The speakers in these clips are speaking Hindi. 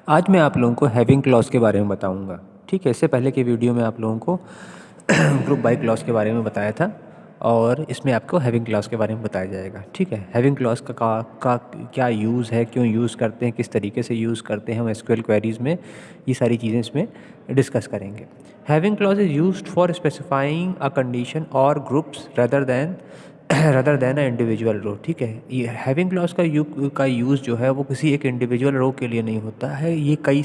आज मैं आप लोगों को हैविंग क्लॉज़ के बारे में बताऊंगा। ठीक है, इससे पहले की वीडियो में आप लोगों को ग्रुप बाय क्लॉज़ के बारे में बताया था और इसमें आपको हैविंग क्लॉज़ के बारे में बताया जाएगा। ठीक है, हैविंग क्लॉज़ का क्या यूज़ है, क्यों यूज़ करते हैं, किस तरीके से यूज़ करते हैं हम एसक्यूएल क्वेरीज़ में, ये सारी चीज़ें इसमें डिस्कस करेंगे। Having clause is used for specifying a condition और groups rather than a individual row. ठीक है, ये हैविंग क्लॉज का यूज़ जो है वो किसी एक इंडिविजुअल रो के लिए नहीं होता है। ये कई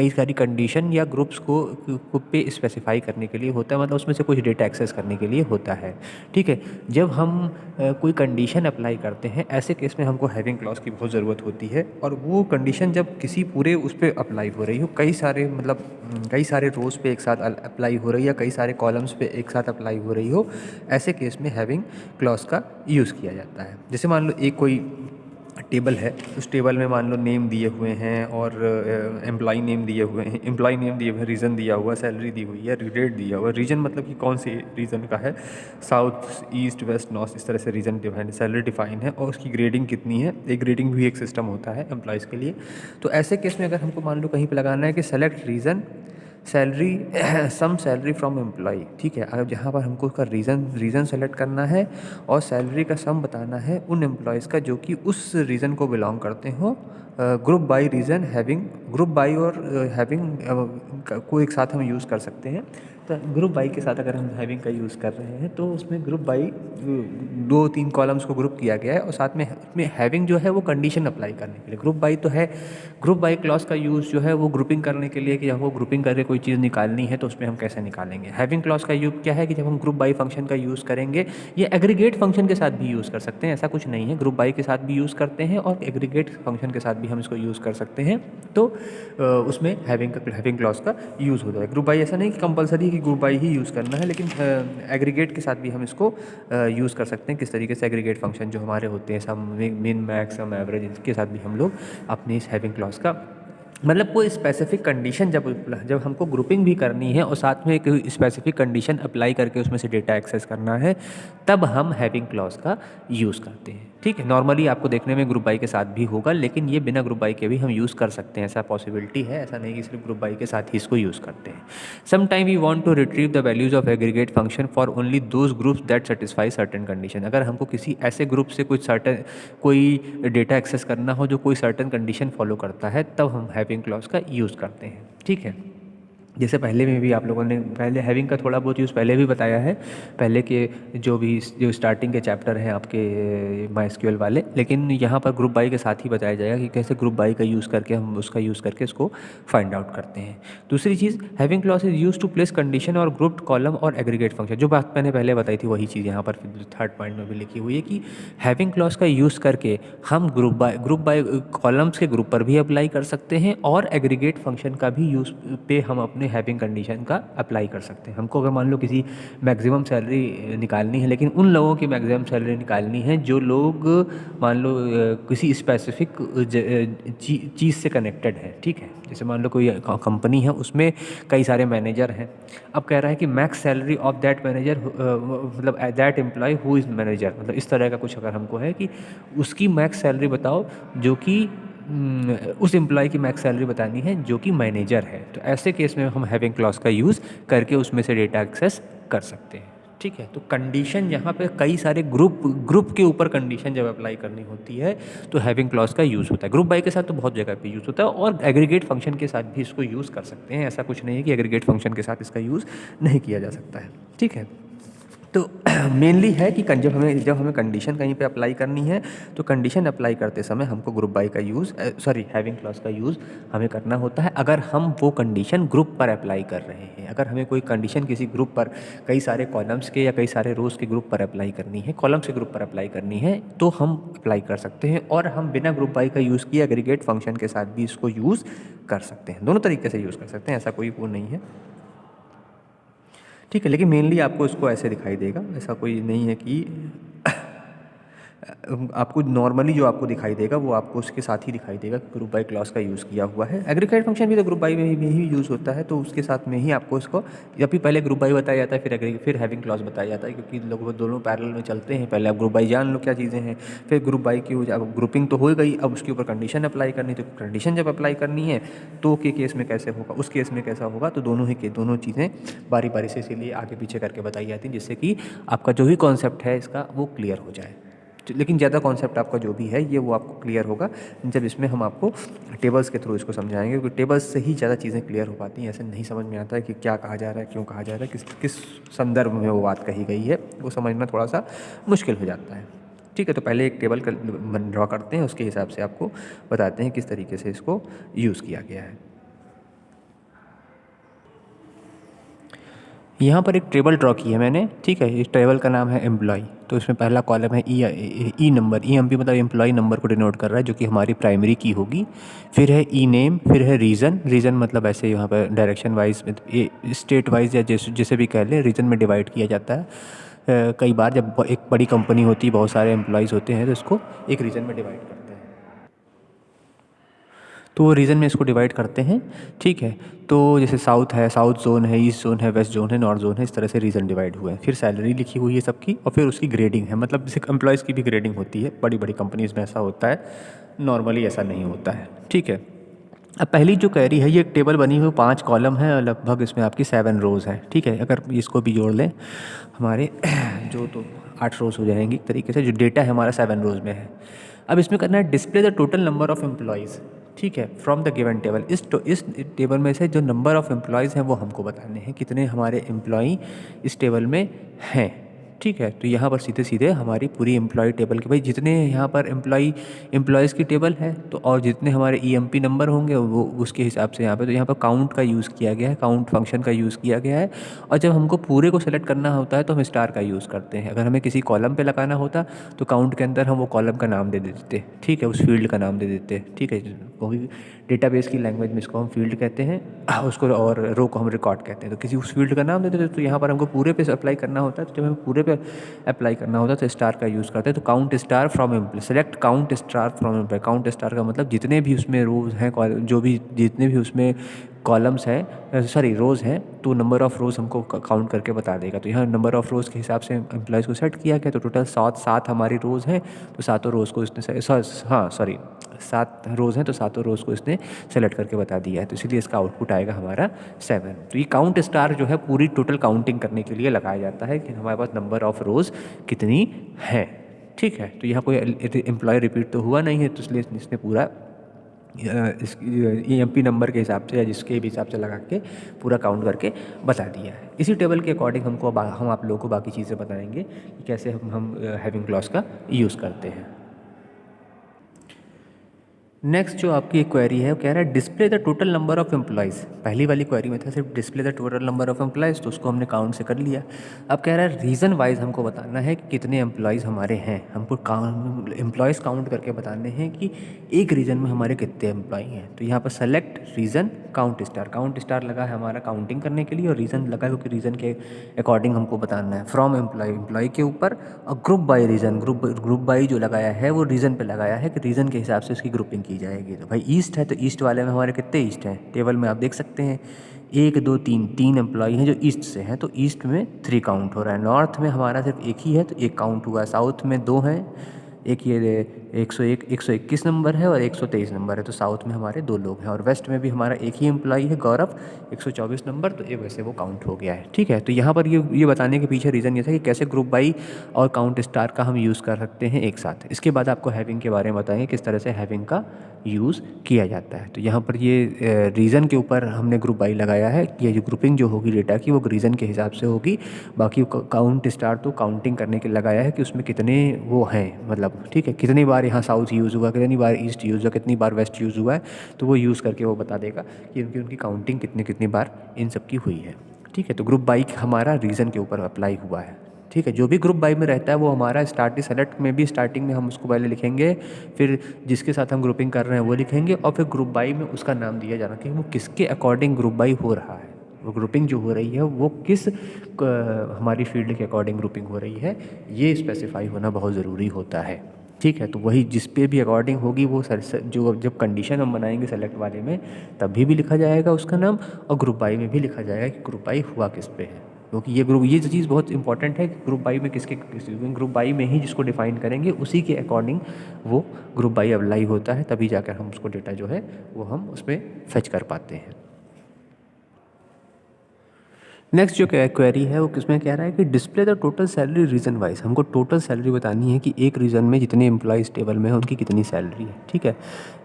सारी कंडीशन या ग्रुप्स को पे स्पेसिफाई करने के लिए होता है, मतलब उसमें से कुछ डेटा एक्सेस करने के लिए होता है। ठीक है, जब हम कोई कंडीशन अप्लाई करते हैं, ऐसे केस में हमको हैविंग क्लॉज की बहुत ज़रूरत होती है। और वो कंडीशन जब किसी पूरे उस पर अप्लाई हो रही हो, कई सारे रोज़ पे एक साथ अप्लाई हो रही है या कई सारे कॉलम्स पे एक साथ अप्लाई हो रही हो, ऐसे केस में हैविंग क्लॉज का यूज़ किया जाता है। जैसे मान लो एक कोई टेबल है, उस टेबल में मान लो नेम दिए हुए हैं और एम्प्लॉई नेम दिए हुए हैं, रीज़न दिया हुआ है, सैलरी दी हुई है, रेट दिया हुआ है। रीजन मतलब कि कौन से रीजन का है, साउथ ईस्ट वेस्ट नॉर्थ, इस तरह से रीजन डिफाइन, सैलरी डिफाइन है और उसकी ग्रेडिंग कितनी है। एक ग्रेडिंग भी एक सिस्टम होता है एम्प्लॉयज़ के लिए। तो ऐसे केस में अगर हमको मान लो कहीं पे लगाना है कि select reason salary sum salary from employ. ठीक है, अगर जहाँ पर हमको उसका रीज़न सेलेक्ट करना है और सैलरी का सम बताना है उन एम्प्लॉयज़ का जो कि उस रीज़न को बिलोंग करते हो। Group by reason having, group by और हैविंग को एक साथ हम यूज़ कर सकते हैं। तो ग्रुप बाई के साथ अगर हम हैविंग का यूज़ कर रहे हैं तो उसमें ग्रुप बाई 2-3 कॉलम्स को ग्रुप किया गया है और साथ में उसमें हैविंग जो है वो कंडीशन अप्लाई करने के लिए। ग्रुप बाई तो है, ग्रुप बाई क्लॉज का यूज़ जो है वो ग्रुपिंग करने के लिए कि हमको ग्रुपिंग करके कोई चीज़ निकालनी है तो उसमें हम कैसे निकालेंगे। हैविंग क्लॉज का यूज़ क्या है कि जब हम ग्रुप बाई फंक्शन का यूज़ करेंगे, ये एग्रीगेट फंक्शन के साथ भी यूज़ कर सकते हैं, ऐसा कुछ नहीं है। ग्रुप बाई के साथ भी यूज़ करते हैं और एग्रीगेट फंक्शन के साथ भी हम इसको यूज़ कर सकते हैं। तो उसमें हैविंग क्लॉज का यूज़ हो जाएगा। ग्रुप बाई ऐसा नहीं कि कंपलसरी कि ग्रुप बाई ही यूज़ करना है, लेकिन एग्रीगेट के साथ भी हम इसको यूज़ कर सकते हैं। किस तरीके से एग्रीगेट फंक्शन जो हमारे होते हैं, सम मिन मैक्स सम एवरेज, इनके साथ भी हम लोग अपनी इस हैविंग क्लॉज का मतलब कोई स्पेसिफिक कंडीशन जब हमको ग्रुपिंग भी करनी है और साथ में एक स्पेसिफिक कंडीशन अप्लाई करके उसमें से डेटा एक्सेस करना है, तब हम हैविंग क्लॉज का यूज़ करते हैं। ठीक है, नॉर्मली आपको देखने में ग्रुप बाई के साथ भी होगा, लेकिन ये बिना ग्रुप बाई के भी हम यूज़ कर सकते हैं, ऐसा पॉसिबिलिटी है। ऐसा नहीं कि सिर्फ ग्रुप बाई के साथ ही इसको यूज़ करते हैं। Some time we want to retrieve the values of aggregate function for only those groups that satisfy certain condition. अगर हमको किसी ऐसे ग्रुप से कोई डेटा एक्सेस करना हो जो कोई सर्टेन कंडीशन फॉलो करता है, तब हम हैविंग क्लॉज का यूज़ करते हैं। ठीक है, जैसे पहले में भी आप लोगों ने पहले हैविंग का थोड़ा बहुत यूज़ पहले भी बताया है, पहले के जो स्टार्टिंग के चैप्टर हैं आपके माइस्क्यूएल वाले, लेकिन यहाँ पर ग्रुप बाई के साथ ही बताया जाएगा कि कैसे ग्रुप बाई का यूज़ करके हम उसका यूज़ करके इसको फाइंड आउट करते हैं। दूसरी चीज़, having clause is use to place condition और ग्रुप्ड कॉलम और एग्रीगेट फंक्शन। जो बात मैंने पहले बताई थी वही चीज़ यहाँ पर थर्ड पॉइंट में भी लिखी हुई है कि हैविंग क्लॉज का यूज़ करके हम ग्रुप बाय कॉलम्स के ग्रुप पर भी अप्लाई कर सकते हैं और एग्रीगेट फंक्शन का भी यूज़ पे हम अपने हैविंग कंडीशन का अप्लाई कर सकते हैं। हमको अगर मान लो किसी मैक्सिमम सैलरी निकालनी है, लेकिन उन लोगों की मैक्सिमम सैलरी निकालनी है जो लोग मान लो किसी स्पेसिफिक चीज़ से कनेक्टेड है। ठीक है, जैसे मान लो कोई कंपनी है, उसमें कई सारे मैनेजर हैं। अब कह रहा है कि max salary of that manager, मतलब that employee who is manager, मतलब इस तरह का कुछ अगर हमको है कि उसकी मैक्स सैलरी बताओ जो कि उस एम्प्लॉय की मैक्स सैलरी बतानी है जो कि मैनेजर है, तो ऐसे केस में हम हैविंग क्लॉज का यूज़ करके उसमें से डेटा एक्सेस कर सकते हैं। ठीक है, तो कंडीशन यहाँ पे कई सारे ग्रुप के ऊपर कंडीशन जब अप्लाई करनी होती है तो हैविंग क्लॉज का यूज़ होता है। ग्रुप बाय के साथ तो बहुत जगह पे यूज़ होता है और एग्रीगेट फंक्शन के साथ भी इसको यूज़ कर सकते हैं। ऐसा कुछ नहीं है कि एग्रीगेट फंक्शन के साथ इसका यूज़ नहीं किया जा सकता है। ठीक है, तो मेनली है कि जब हमें कंडीशन कहीं पे अप्लाई करनी है तो कंडीशन अप्लाई करते समय हमको ग्रुप बाय का यूज़ हैविंग क्लॉज का यूज़ हमें करना होता है, अगर हम वो कंडीशन ग्रुप पर अप्लाई कर रहे हैं। अगर हमें कोई कंडीशन किसी ग्रुप पर कई सारे कॉलम्स के या कई सारे रोज़ के ग्रुप पर अप्लाई करनी है, कॉलम्स के ग्रुप पर अप्लाई करनी है, तो हम अप्लाई कर सकते हैं और हम बिना ग्रुप बाय का यूज़ किए एग्रीगेट फंक्शन के साथ भी इसको यूज़ कर सकते हैं। दोनों तरीके से यूज़ कर सकते हैं, ऐसा कोई वो नहीं है। ठीक है, लेकिन मेनली आपको इसको ऐसे दिखाई देगा, ऐसा कोई नहीं है कि आपको नॉर्मली जो आपको दिखाई देगा वो आपको उसके साथ ही दिखाई देगा कि ग्रुप बाई क्लॉज का यूज़ किया हुआ है। एग्रीगेट फंक्शन भी तो ग्रुप बाई में ही यूज़ होता है, तो उसके साथ में ही आपको इसको जब भी पहले ग्रुप बाई बताया जाता है फिर हैविंग क्लॉज बताया जाता है, क्योंकि लोग वो दोनों पैरेलल में चलते हैं। पहले आप ग्रुप बाई जान लो क्या चीज़ें हैं, फिर ग्रुप बाई की अब ग्रुपिंग तो हो गई, अब उसके ऊपर कंडीशन अप्लाई करनी, तो कंडीशन जब अप्लाई करनी है तो के केस में कैसे होगा, उस केस में कैसा होगा, तो दोनों चीज़ें बारी बारी से इसीलिए आगे पीछे करके बताई जाती हैं, जिससे कि आपका जो भी कॉन्सेप्ट है इसका वो क्लियर हो जाए। लेकिन ज़्यादा कॉन्सेप्ट आपका जो भी है ये वो आपको क्लियर होगा जब इसमें हम आपको टेबल्स के थ्रू इसको समझाएंगे, क्योंकि टेबल्स से ही ज़्यादा चीज़ें क्लियर हो पाती हैं। ऐसे नहीं समझ में आता है कि क्या कहा जा रहा है, क्यों कहा जा रहा है, किस किस संदर्भ में वो बात कही गई है, वो समझना थोड़ा सा मुश्किल हो जाता है। ठीक है, तो पहले एक टेबल ड्रॉ करते हैं, उसके हिसाब से आपको बताते हैं किस तरीके से इसको यूज़ किया गया है। यहाँ पर एक टेबल ड्रॉ की है मैंने, ठीक है। इस टेबल का नाम है एम्प्लॉय, तो इसमें पहला कॉलम है ई नंबर। ई एम पी मतलब एम्प्लॉय नंबर को डिनोट कर रहा है, जो कि हमारी प्राइमरी की होगी। फिर है ई नेम, फिर है रीज़न। रीज़न मतलब ऐसे यहाँ पर डायरेक्शन वाइज, स्टेट वाइज या जैसे भी कह लें, रीजन में डिवाइड किया जाता है। कई बार जब एक बड़ी कंपनी होती है, बहुत सारे एम्प्लॉयज़ होते हैं, तो इसको एक रीजन में डिवाइड करते हैं, तो वो रीजन में इसको डिवाइड करते हैं। ठीक है, तो जैसे साउथ है, साउथ जोन है, ईस्ट जोन है, वेस्ट जोन है, नॉर्थ जोन है, इस तरह से रीजन डिवाइड हुए हैं। फिर सैलरी लिखी हुई है सबकी, और फिर उसकी ग्रेडिंग है, मतलब जैसे एम्प्लॉयज़ की भी ग्रेडिंग होती है, बड़ी बड़ी कंपनीज़ में ऐसा होता है, नॉर्मली ऐसा नहीं होता है। ठीक है, अब पहली जो क्वेरी है, ये एक टेबल बनी हुई 5 कॉलम है और लगभग इसमें आपकी 7 रोज़ हैं। ठीक है, अगर इसको भी जोड़ लें हमारे जो, तो 8 रोज़ हो जाएंगी एक तरीके से। जो डेटा है हमारा 7 रोज़ में है। अब इसमें करना है display the total number of employees. ठीक है, फ्रॉम द गिवन टेबल। इस टेबल में से जो नंबर ऑफ़ एम्प्लॉयज़ हैं वो हमको बताने हैं, कितने हमारे एम्प्लॉई इस टेबल में हैं। ठीक है, तो यहाँ पर सीधे सीधे हमारी पूरी एम्प्लॉय टेबल के, भाई जितने यहाँ पर एम्प्लॉयज़ की टेबल है, तो और जितने हमारे ईएमपी नंबर होंगे वो उसके हिसाब से यहाँ पे, तो यहाँ पर काउंट का यूज़ किया गया है, काउंट फंक्शन का यूज़ किया गया है। और जब हमको पूरे को सेलेक्ट करना होता है तो हम स्टार का यूज़ करते हैं। अगर हमें किसी कॉलम पे लगाना होता तो काउंट के अंदर हम वो कॉलम का नाम दे देते, ठीक है, उस फील्ड का नाम दे देते। ठीक है, कोई डेटाबेस की लैंग्वेज में इसको हम फील्ड कहते हैं, उसको, और रो को हम रिकॉर्ड कहते हैं। तो किसी उस फील्ड का नाम दे देते, तो यहाँ पर हमको पूरे पे अप्लाई करना होता है, तो जब हमें पूरे पे अप्लाई करना होता है तो स्टार का यूज़ करते हैं। तो count star from employ, select count star from employ. Count star का मतलब जितने भी उसमें रोज हैं, जो भी जितने भी उसमें कॉलम्स हैं, सॉरी रोज़ हैं, तो नंबर ऑफ़ रोज़ हमको काउंट करके बता देगा। तो यहाँ नंबर ऑफ़ रोज़ के हिसाब से एम्प्लॉयज़ को सेट किया गया, तो टोटल 7 हमारी रोज़ हैं, तो सातों रोज़ को इसने 7 रोज़ हैं, तो सातों रोज़ को इसने सेलेक्ट करके बता दिया है, तो इसीलिए इसका आउटपुट आएगा हमारा 7। तो ये काउंट स्टार जो है पूरी टोटल काउंटिंग करने के लिए लगाया जाता है कि हमारे पास नंबर ऑफ़ रोज़ कितनी है। ठीक है, तो यहाँ कोई एम्प्लॉय रिपीट तो हुआ नहीं है, तो इसलिए इसने पूरा इस ईएमपी नंबर के हिसाब से या जिसके भी हिसाब से लगा के पूरा काउंट करके बता दिया है। इसी टेबल के अकॉर्डिंग हम आप लोगों को बाकी चीज़ें बताएंगे कि कैसे हम हैविंग क्लॉज का यूज़ करते हैं। नेक्स्ट जो आपकी एक क्वेरी है वो कह रहा है display the total number of employees. पहली वाली क्वेरी में था सिर्फ display the total number of employees, तो उसको हमने काउंट से कर लिया। अब कह रहा है रीज़न वाइज हमको बताना है कि कितने एम्प्लॉयज़ हमारे हैं। हमको एम्प्लॉयज़ काउंट करके बताने हैं कि एक रीजन में हमारे कितने एम्प्लॉय हैं। तो यहाँ पर सेलेक्ट रीज़न काउंट स्टार लगा है हमारा काउंटिंग करने के लिए, और रीज़न लगा क्योंकि रीज़न के अकॉर्डिंग हमको बताना है। फ्रॉम एम्प्लॉय के ऊपर, और group by reason, group by जो लगाया है वो रीज़न पे लगाया है कि रीज़न के हिसाब से उसकी ग्रुपिंग की जाएगी। तो भाई ईस्ट है, तो ईस्ट वाले में हमारे कितने ईस्ट हैं, टेबल में आप देख सकते हैं 1 2 3 एम्प्लॉय हैं जो ईस्ट से हैं, तो ईस्ट में 3 काउंट हो रहा है। नॉर्थ में हमारा सिर्फ एक ही है, तो 1 काउंट हुआ है। साउथ में 2 हैं, एक ये 121 नंबर है और 123 नंबर है, तो साउथ में हमारे 2 लोग हैं। और वेस्ट में भी हमारा एक ही एम्प्लॉय है गौरव, 124 नंबर, तो ये वैसे वो काउंट हो गया है। ठीक है, तो यहाँ पर ये बताने के पीछे रीज़न ये था कि कैसे ग्रुप बाई और काउंट स्टार का हम यूज़ कर सकते हैं एक साथ। इसके बाद आपको हैविंग के बारे में बताएंगे किस तरह से हैविंग का यूज़ किया जाता है। तो यहाँ पर ये रीज़न के ऊपर हमने ग्रुप बाई लगाया है कि ये जो ग्रुपिंग जो होगी डेटा की वो रीज़न के हिसाब से होगी। बाकी काउंट स्टार तो काउंटिंग करने के लगाया है कि उसमें कितने वो हैं, मतलब ठीक है, कितनी बार यहाँ साउथ यूज़ हुआ, कितनी बार ईस्ट यूज़ हुआ, कितनी बार वेस्ट यूज़ हुआ है, तो वो यूज़ करके वो बता देगा कि उनकी काउंटिंग कितनी बार इन सब की हुई है। ठीक है, तो ग्रुप बाई हमारा रीज़न के ऊपर अप्लाई हुआ है। ठीक है, जो भी ग्रुप बाई में रहता है वो हमारा सेलेक्ट में भी स्टार्टिंग में हम उसको पहले लिखेंगे, फिर जिसके साथ हम ग्रुपिंग कर रहे हैं वो लिखेंगे, और फिर ग्रुप बाई में उसका नाम दिया जाना कि वो किसके अकॉर्डिंग ग्रुप बाई हो रहा है। वो ग्रुपिंग जो हो रही है वो किस हमारी फील्ड के अकॉर्डिंग ग्रुपिंग हो रही है, ये स्पेसिफाई होना बहुत ज़रूरी होता है। ठीक है, तो वही जिस पे भी अकॉर्डिंग होगी वो जो जब कंडीशन हम बनाएंगे सेलेक्ट वाले में तभी भी लिखा जाएगा उसका नाम, और ग्रुप बाई में भी लिखा जाएगा कि ग्रुप बाई हुआ किस पे है। क्योंकि ये चीज़ बहुत इंपॉर्टेंट है कि ग्रुप बाई में ग्रुप बाई में ही जिसको डिफाइन करेंगे उसी के अकॉर्डिंग वो ग्रुप बाई अप्लाई होता है, तभी जाकर हम उसको डेटा जो है वो हम उसमें फेच कर पाते हैं। नेक्स्ट जो क्वेरी है वो किसमें कह रहा है कि display the total salary region wise, हमको टोटल सैलरी बतानी है कि एक रीजन में जितने एम्प्लॉइज़ टेबल में है उनकी कितनी सैलरी है। ठीक है,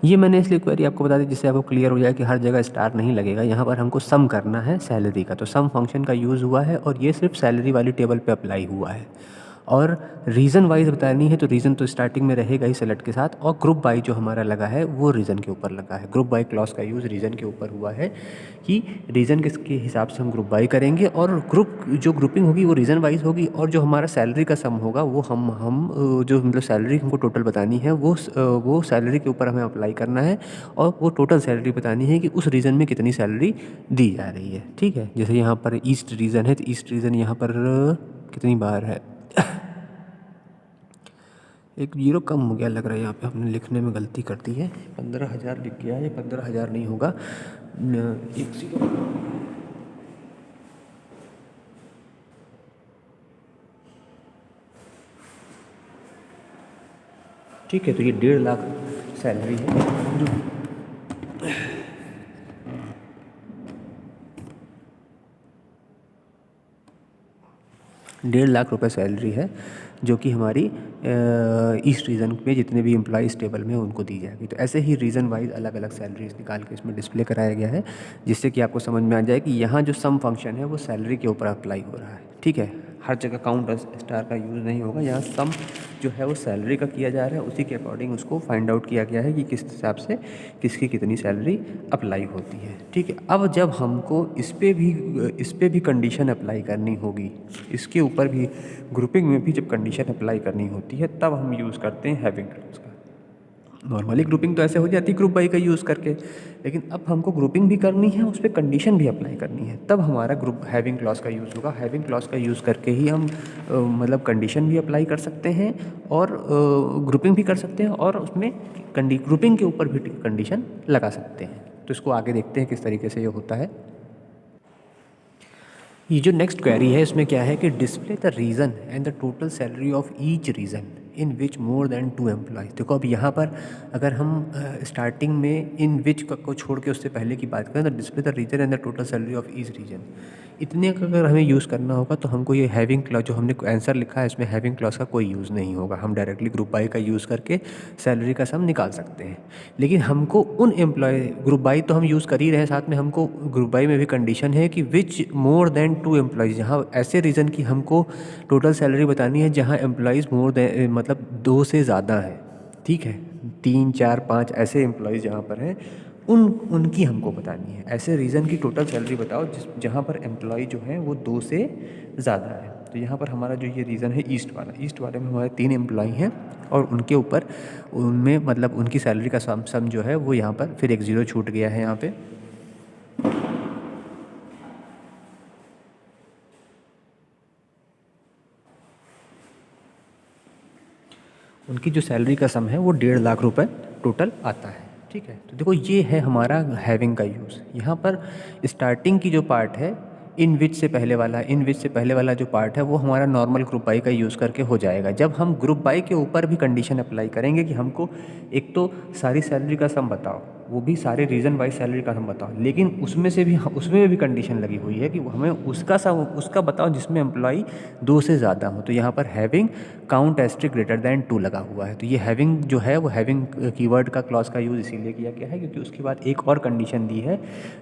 ये मैंने इसलिए क्वेरी आपको बता दी जिससे आपको क्लियर हो जाए कि हर जगह स्टार नहीं लगेगा, यहाँ पर हमको सम करना है सैलरी का, तो सम फंक्शन का यूज़ हुआ है और ये सिर्फ सैलरी वाली टेबल पर अप्लाई हुआ है। और रीज़न वाइज बतानी है तो रीज़न तो स्टार्टिंग में रहेगा ही सेलेक्ट के साथ, और ग्रुप बाई जो हमारा लगा है वो रीज़न के ऊपर लगा है। ग्रुप बाई क्लॉज का यूज़ रीज़न के ऊपर हुआ है कि रीज़न के हिसाब से हम ग्रुप बाई करेंगे, और जो ग्रुपिंग होगी वो रीज़न वाइज होगी, और जो हमारा सैलरी का सम होगा वो हम जो मतलब सैलरी हमको टोटल बतानी है वो सैलरी के ऊपर हमें अप्लाई करना है, और वो टोटल सैलरी बतानी है कि उस रीजन में कितनी सैलरी दी जा रही है। ठीक है, जैसे यहाँ पर ईस्ट रीजन है तो ईस्ट रीजन यहाँ पर कितनी बार है, एक जीरो कम हो गया लग रहा है, यहाँ पे हमने लिखने में गलती कर दी है, 15,000 लिख गया है, 15,000 नहीं होगा, एक जीरो। ठीक है, तो ये 1.5 लाख सैलरी है जो 1.5 लाख रुपए सैलरी है जो कि हमारी ईस्ट रीजन में जितने भी एम्प्लॉइज़ टेबल में उनको दी जाएगी। तो ऐसे ही रीजन वाइज अलग अलग सैलरीज निकाल के इसमें डिस्प्ले कराया गया है, जिससे कि आपको समझ में आ जाए कि यहाँ जो सम फंक्शन है वो सैलरी के ऊपर अप्लाई हो रहा है। ठीक है, हर जगह काउंट स्टार का यूज़ नहीं होगा, यहाँ सम जो है वो सैलरी का किया जा रहा है, उसी के अकॉर्डिंग उसको फाइंड आउट किया गया है कि किस हिसाब से किसकी कितनी सैलरी अप्लाई होती है। ठीक है, अब जब हमको इस पे भी कंडीशन अप्लाई करनी होगी, इसके ऊपर भी ग्रुपिंग में भी जब कंडीशन अप्लाई करनी होती है तब हम यूज़ करते हैं हैविंग क्लॉज का। नॉर्मली ग्रुपिंग तो ऐसे हो जाती है ग्रुप बाई का यूज़ करके, लेकिन अब हमको ग्रुपिंग भी करनी है, उस पर कंडीशन भी अप्लाई करनी है, तब हमारा ग्रुप हैविंग क्लॉज का यूज़ होगा। हैविंग क्लॉज का यूज़ करके ही हम मतलब कंडीशन भी अप्लाई कर सकते हैं और ग्रुपिंग भी कर सकते हैं, और उसमें ग्रुपिंग के ऊपर भी कंडीशन लगा सकते हैं। तो इसको आगे देखते हैं किस तरीके से ये होता है। ये जो नेक्स्ट क्वेरी है इसमें क्या है कि display the reason and the total salary of each reason in which more than 2 employees. देखो अब यहाँ पर अगर हम स्टार्टिंग में इन विच को छोड़ के उससे पहले की बात करें तो display the region and the total salary of each region, इतने का अगर हमें यूज़ करना होगा तो हमको ये हैविंग क्लॉज जो हमने आंसर लिखा है इसमें हैविंग क्लॉज का कोई यूज़ नहीं होगा, हम डायरेक्टली ग्रुप बाई का यूज़ करके सैलरी का सम निकाल सकते हैं। लेकिन हमको उन एम्प्लॉय ग्रुप बाई तो हम यूज़ कर ही रहे हैं, साथ में हमको ग्रुप बाई में भी कंडीशन है कि विच मोर देन 2 एम्प्लॉयज़, जहाँ ऐसे रीज़न की हमको टोटल सैलरी बतानी है जहाँ एम्प्लॉयज़ मोर देन मतलब 2 से ज़्यादा है। ठीक है, 3 4 5 ऐसे एम्प्लॉयज़ जहाँ पर हैं उनकी हमको बतानी है। ऐसे रीज़न की टोटल सैलरी बताओ जहाँ पर एम्प्लॉय जो हैं वो 2 से ज़्यादा है। तो यहाँ पर हमारा जो ये रीज़न है ईस्ट वाले में हमारे 3 एम्प्लॉय हैं, और उनके ऊपर उनमें मतलब उनकी सैलरी का सम जो है वो यहाँ पर फिर एक ज़ीरो छूट गया है यहाँ पे। उनकी जो सैलरी का सम है वो 1.5 लाख रुपए टोटल आता है। ठीक है, तो देखो ये है हमारा हैविंग का यूज़। यहाँ पर स्टार्टिंग की जो पार्ट है इन विच से पहले वाला जो पार्ट है वो हमारा नॉर्मल ग्रुप बाई का यूज़ करके हो जाएगा। जब हम ग्रुप बाई के ऊपर भी कंडीशन अप्लाई करेंगे कि हमको एक तो सारी सैलरी का सम बताओ, वो भी सारे रीज़न वाइज सैलरी का सम बताओ, लेकिन उसमें भी कंडीशन लगी हुई है कि हमें उसका बताओ जिसमें एम्प्लॉय 2 से ज़्यादा हो। तो यहाँ पर having count asterisk greater than 2 लगा हुआ है। तो ये हैविंग जो है वो हैविंग कीवर्ड का क्लॉज का यूज़ इसीलिए किया गया है क्योंकि उसके बाद एक और कंडीशन दी है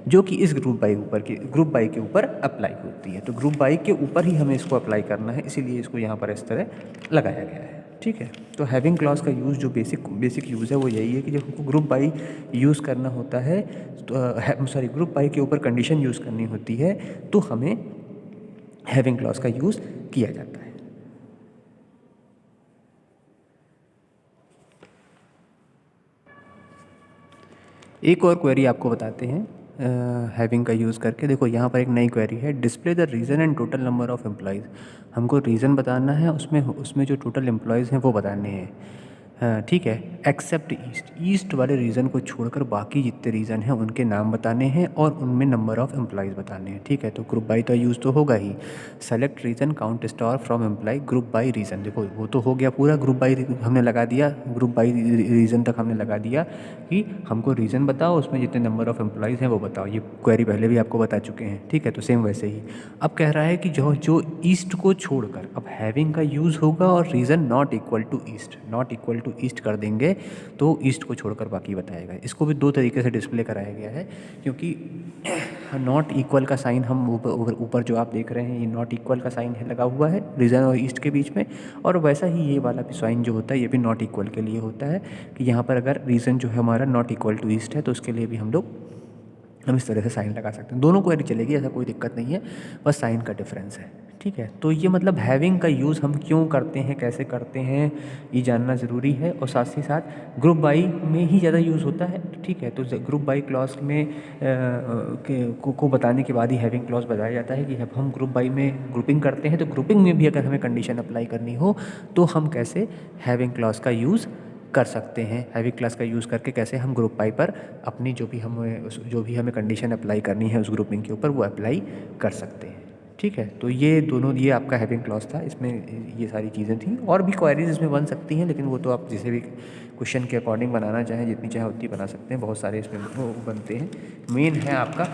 जो कि इस ग्रुप बाई के ऊपर अप्लाई होती है। तो ग्रुप बाई के ऊपर ही हमें इसको अप्लाई करना है, इसीलिए इसको यहाँ पर इस तरह लगाया गया है। ठीक है, तो हैविंग क्लॉज का यूज़ जो बेसिक यूज़ है वो यही है कि जब हमको ग्रुप बाई यूज़ करना होता है तो ग्रुप बाई के ऊपर कंडीशन यूज़ करनी होती है तो हमें हैविंग क्लॉज का यूज़ किया जाता है। एक और क्वेरी आपको बताते हैं हैविंग का यूज़ करके। देखो यहाँ पर एक नई क्वेरी है, display the reason and total number of employees. हमको रीज़न बताना है, उसमें उसमें जो टोटल एम्प्लॉयज़ हैं वो बताने हैं। हाँ ठीक है, एक्सेप्ट ईस्ट, ईस्ट वाले रीज़न को छोड़कर बाकी जितने रीज़न हैं उनके नाम बताने हैं और उनमें नंबर ऑफ़ एम्प्लॉयज़ बताने हैं। ठीक है, तो ग्रुप बाई तो यूज़ तो होगा ही। Select region count star from employee group by region, देखो वो तो हो गया पूरा। ग्रुप बाई हमने लगा दिया, ग्रुप बाई रीज़न तक हमने लगा दिया कि हमको रीज़न बताओ, उसमें जितने नंबर ऑफ़ एम्प्लॉयज़ हैं वो बताओ। ये क्वेरी पहले भी आपको बता चुके हैं। ठीक है, तो सेम वैसे ही अब कह रहा है कि जो जो ईस्ट को छोड़कर, अब हैविंग का यूज़ होगा और reason not equal to east, not equal to east कर देंगे तो ईस्ट को छोड़कर बाकी बताएगा। इसको भी दो तरीके से डिस्प्ले कराया गया है, क्योंकि नॉट इक्वल का साइन हम ऊपर जो आप देख रहे हैं, ये नॉट इक्वल का साइन है लगा हुआ है रीज़न और ईस्ट के बीच में, और वैसा ही ये वाला भी साइन जो होता है ये भी नॉट इक्वल के लिए होता है कि यहाँ पर अगर रीज़न जो है हमारा नॉट इक्वल टू ईस्ट है तो उसके लिए भी हम इस तरह से साइन लगा सकते हैं। दोनों क्वेरी चलेगी, ऐसा कोई दिक्कत नहीं है, बस साइन का डिफरेंस है। ठीक है, तो ये मतलब हैविंग का यूज़ हम क्यों करते हैं, कैसे करते हैं, ये जानना ज़रूरी है। और साथ ही साथ ग्रुप बाई में ही ज़्यादा यूज़ होता है। ठीक है, तो ग्रुप बाई क्लॉज में को बताने के बाद ही हैविंग क्लॉज बताया जाता है कि जब हम ग्रुप बाई में ग्रुपिंग करते हैं तो ग्रुपिंग में भी अगर हमें कंडीशन अप्लाई करनी हो तो हम कैसे हैविंग क्लॉज का यूज़ कर सकते हैं। हैविंग क्लॉज का यूज़ करके कैसे हम ग्रुप बाई पर अपनी जो भी हमें कंडीशन अप्लाई करनी है उस ग्रुपिंग के ऊपर वो अप्लाई कर सकते हैं। ठीक है, तो ये आपका हैविंग क्लॉज था, इसमें ये सारी चीज़ें थी। और भी क्वेरीज इसमें बन सकती हैं, लेकिन वो तो आप जिसे भी क्वेश्चन के अकॉर्डिंग बनाना चाहें, जितनी चाहे उतनी बना सकते हैं। बहुत सारे इसमें वो बनते हैं। मेन है आपका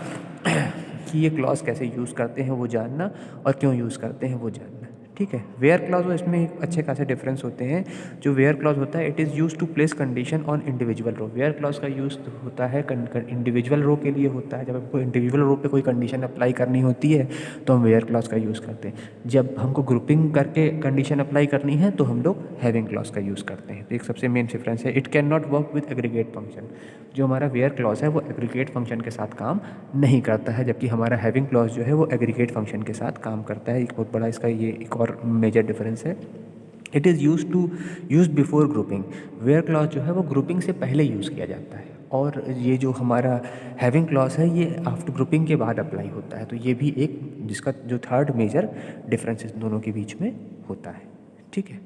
कि ये क्लॉज कैसे यूज़ करते हैं वो जानना, और क्यों यूज़ करते हैं वो जानना। ठीक है, वेयर क्लॉज इसमें अच्छे खासे डिफरेंस होते हैं। जो वेयर क्लॉज होता है, it is use to place condition on individual row. Where clause का यूज़ होता है इंडिविजुअल रो के लिए होता है। जब हमको इंडिविजुअल रो पे कोई कंडीशन अप्लाई करनी होती है तो हम वेयर क्लॉज का यूज़ करते हैं। जब हमको ग्रुपिंग करके कंडीशन अप्लाई करनी है तो हम लोग हैविंग क्लॉज का यूज़ करते हैं। तो एक सबसे मेन डिफरेंस है। It can not work with aggregate function. जो हमारा वेयर क्लॉज है वो एग्रीगेट फंक्शन के साथ काम नहीं करता है, जबकि हमारा हैविंग क्लॉज जो है वो एग्रीगेट फंक्शन के साथ काम करता है। एक बहुत बड़ा इसका ये एक और मेजर डिफरेंस है। It is use before grouping. Where clause जो है वो ग्रुपिंग से पहले यूज़ किया जाता है, और ये जो हमारा हैविंग क्लॉज है ये आफ्टर ग्रुपिंग के बाद अप्लाई होता है। तो ये भी एक जिसका जो थर्ड मेजर डिफरेंस दोनों के बीच में होता है। ठीक है।